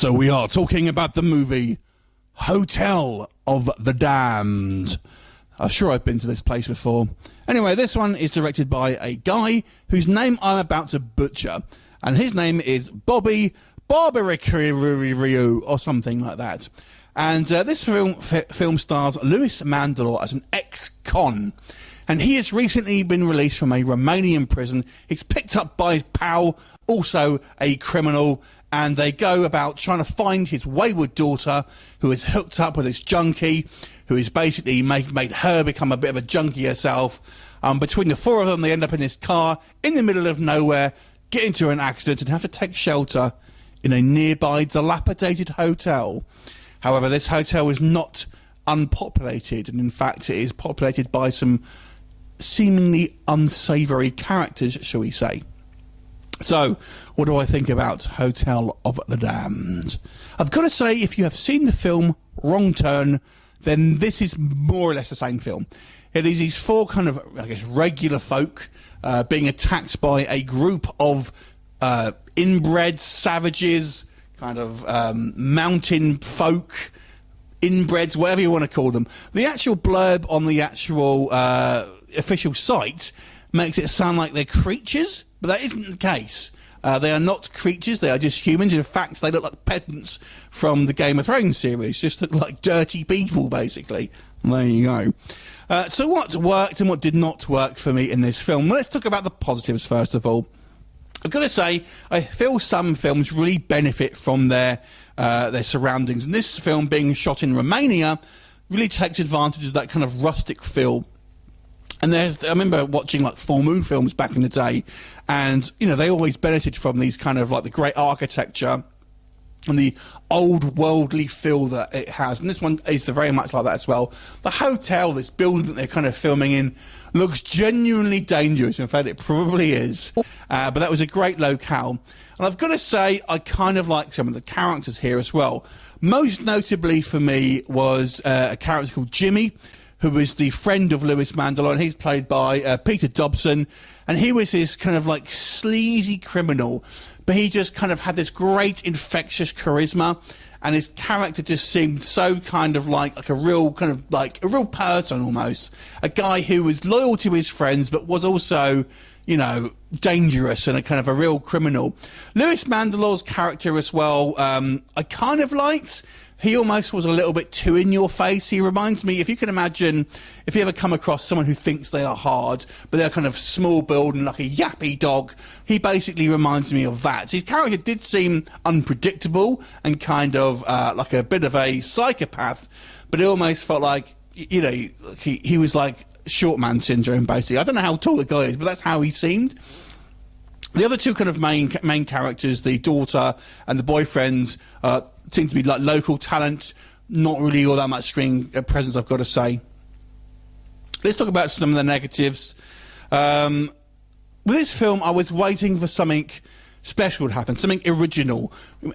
So we are talking about the movie Hotel of the Damned. I'm sure I've been to this place before. Anyway, this one is directed by a guy whose name I'm about to butcher. And his name is Bobby Barbaric or something like that. And this film stars Louis Mandylor as an ex-con. And he has recently been released from a Romanian prison. He's picked up by his pal, also a criminal, and they go about trying to find his wayward daughter, who is hooked up with this junkie, who is basically made her become a bit of a junkie herself. Between the four of them, they end up in this car in the middle of nowhere, get into an accident and have to take shelter in a nearby dilapidated hotel. However, this hotel is not unpopulated, and in fact it is populated by some seemingly unsavoury characters, shall we say. So, what do I think about Hotel of the Damned? I've got to say, if you have seen the film Wrong Turn, then this is more or less the same film. It is these four kind of, I guess, regular folk being attacked by a group of inbred savages, kind of mountain folk, inbreds, whatever you want to call them. The actual blurb on the actual official site makes it sound like they're creatures, but that isn't the case. They are not creatures, they are just humans. In fact, they look like peasants from the Game of Thrones series, just look like dirty people, basically. There you go. So what worked and what did not work for me in this film? Well, let's talk about the positives first of all. I've got to say, I feel some films really benefit from their surroundings, and this film, being shot in Romania, really takes advantage of that kind of rustic feel. And I remember watching like full moon films back in the day, and you know, they always benefited from these kind of like the great architecture and the old worldly feel that it has, and this one is very much like that as well. The hotel, this building that they're kind of filming in, looks genuinely dangerous. In fact, it probably is. But that was a great locale. And I've got to say, I kind of like some of the characters here as well. Most notably for me was a character called Jimmy, who is the friend of Louis Mandylor, and he's played by Peter Dobson. And he was this kind of like sleazy criminal, but he just kind of had this great infectious charisma, and his character just seemed so kind of like a real person almost. A guy who was loyal to his friends, but was also, you know, dangerous and a kind of a real criminal. Louis Mandylor's character as well, I kind of liked. He almost was a little bit too in your face. He reminds me, if you can imagine, if you ever come across someone who thinks they are hard, but they're kind of small build and like a yappy dog, he basically reminds me of that. His character did seem unpredictable and kind of like a bit of a psychopath, but it almost felt like, you know, he was like short man syndrome, basically. I don't know how tall the guy is, but that's how he seemed. The other two kind of main characters, the daughter and the boyfriend, seem to be like local talent, not really all that much screen presence, I've got to say. Let's talk about some of the negatives. With this film, I was waiting for something special to happen, something original,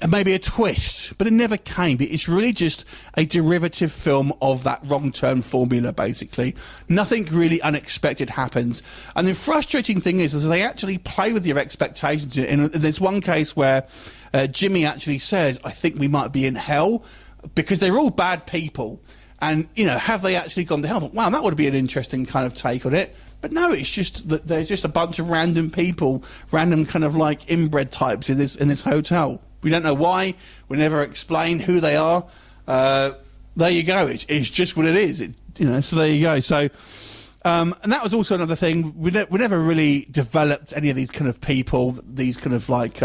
maybe a twist, but it never came. It's really just a derivative film of that Wrong Turn formula, basically. Nothing really unexpected happens. And the frustrating thing is they actually play with your expectations. And there's one case where Jimmy actually says, I think we might be in hell, because they're all bad people. And, you know, have they actually gone to hell? Wow, that would be an interesting kind of take on it. But no, it's just that they're just a bunch of random people, random kind of like inbred types in this hotel. We don't know why. We never explain who they are. There you go. It's just what it is. You know. So there you go. So, and that was also another thing. We never really developed any of these kind of people. These kind of like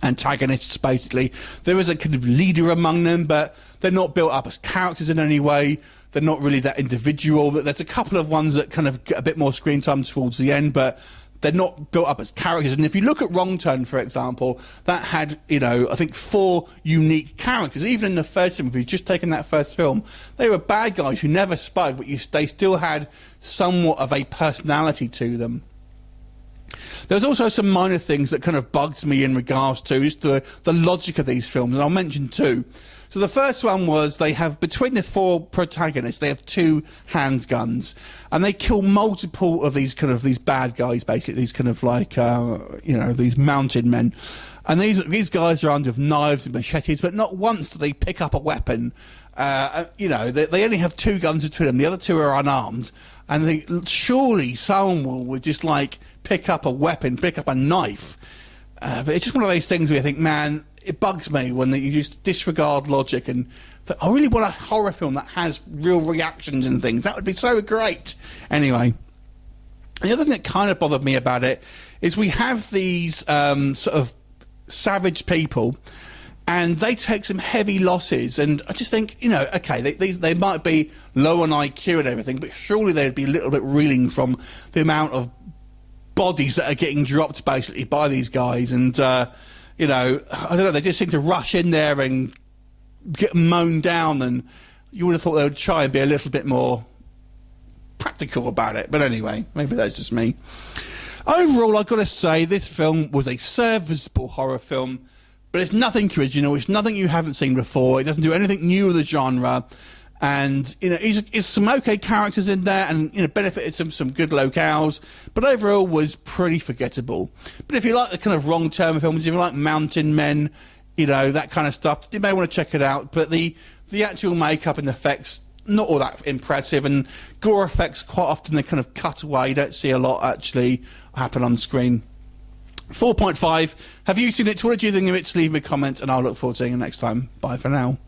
antagonists, basically. There is a kind of leader among them, but they're not built up as characters in any way. They're not really that individual. There's a couple of ones that kind of get a bit more screen time towards the end, but they're not built up as characters. And if you look at Wrong Turn, for example, that had, you know, I think 4 unique characters. Even in the first film, if you've just taken that first film, they were bad guys who never spoke, but they still had somewhat of a personality to them. There's also some minor things that kind of bugged me in regards to just the logic of these films, and I'll mention 2. So the first one was they have, between the 4 protagonists, they have 2 handguns, and they kill multiple of these bad guys, basically, these kind of like, these mounted men. And these guys are armed with knives and machetes, but not once do they pick up a weapon. They only have 2 guns between them. The other 2 are unarmed. And surely someone would just, like, pick up a weapon, pick up a knife. But it's just one of those things where you think, man, it bugs me when you just disregard logic and think, I really want a horror film that has real reactions and things. That would be so great. Anyway, the other thing that kind of bothered me about it is we have these sort of savage people, and they take some heavy losses, and I just think, okay, they might be low on IQ and everything, but surely they'd be a little bit reeling from the amount of bodies that are getting dropped basically by these guys, and I don't know, they just seem to rush in there and get mown down, and you would have thought they would try and be a little bit more practical about it. But anyway, maybe that's just me. Overall, I've got to say, this film was a serviceable horror film, but it's nothing original, it's nothing you haven't seen before, it doesn't do anything new with the genre, and, there's some okay characters in there, and, benefited from some good locales, but overall was pretty forgettable. But if you like the kind of wrong-term films, if you like mountain men, that kind of stuff, you may want to check it out, but the actual makeup and effects, not all that impressive, and gore effects quite often they kind of cut away. You don't see a lot actually happen on screen. 4.5. Have you seen it? What did you think of it? Leave me a comment, and I'll look forward to seeing you next time. Bye for now.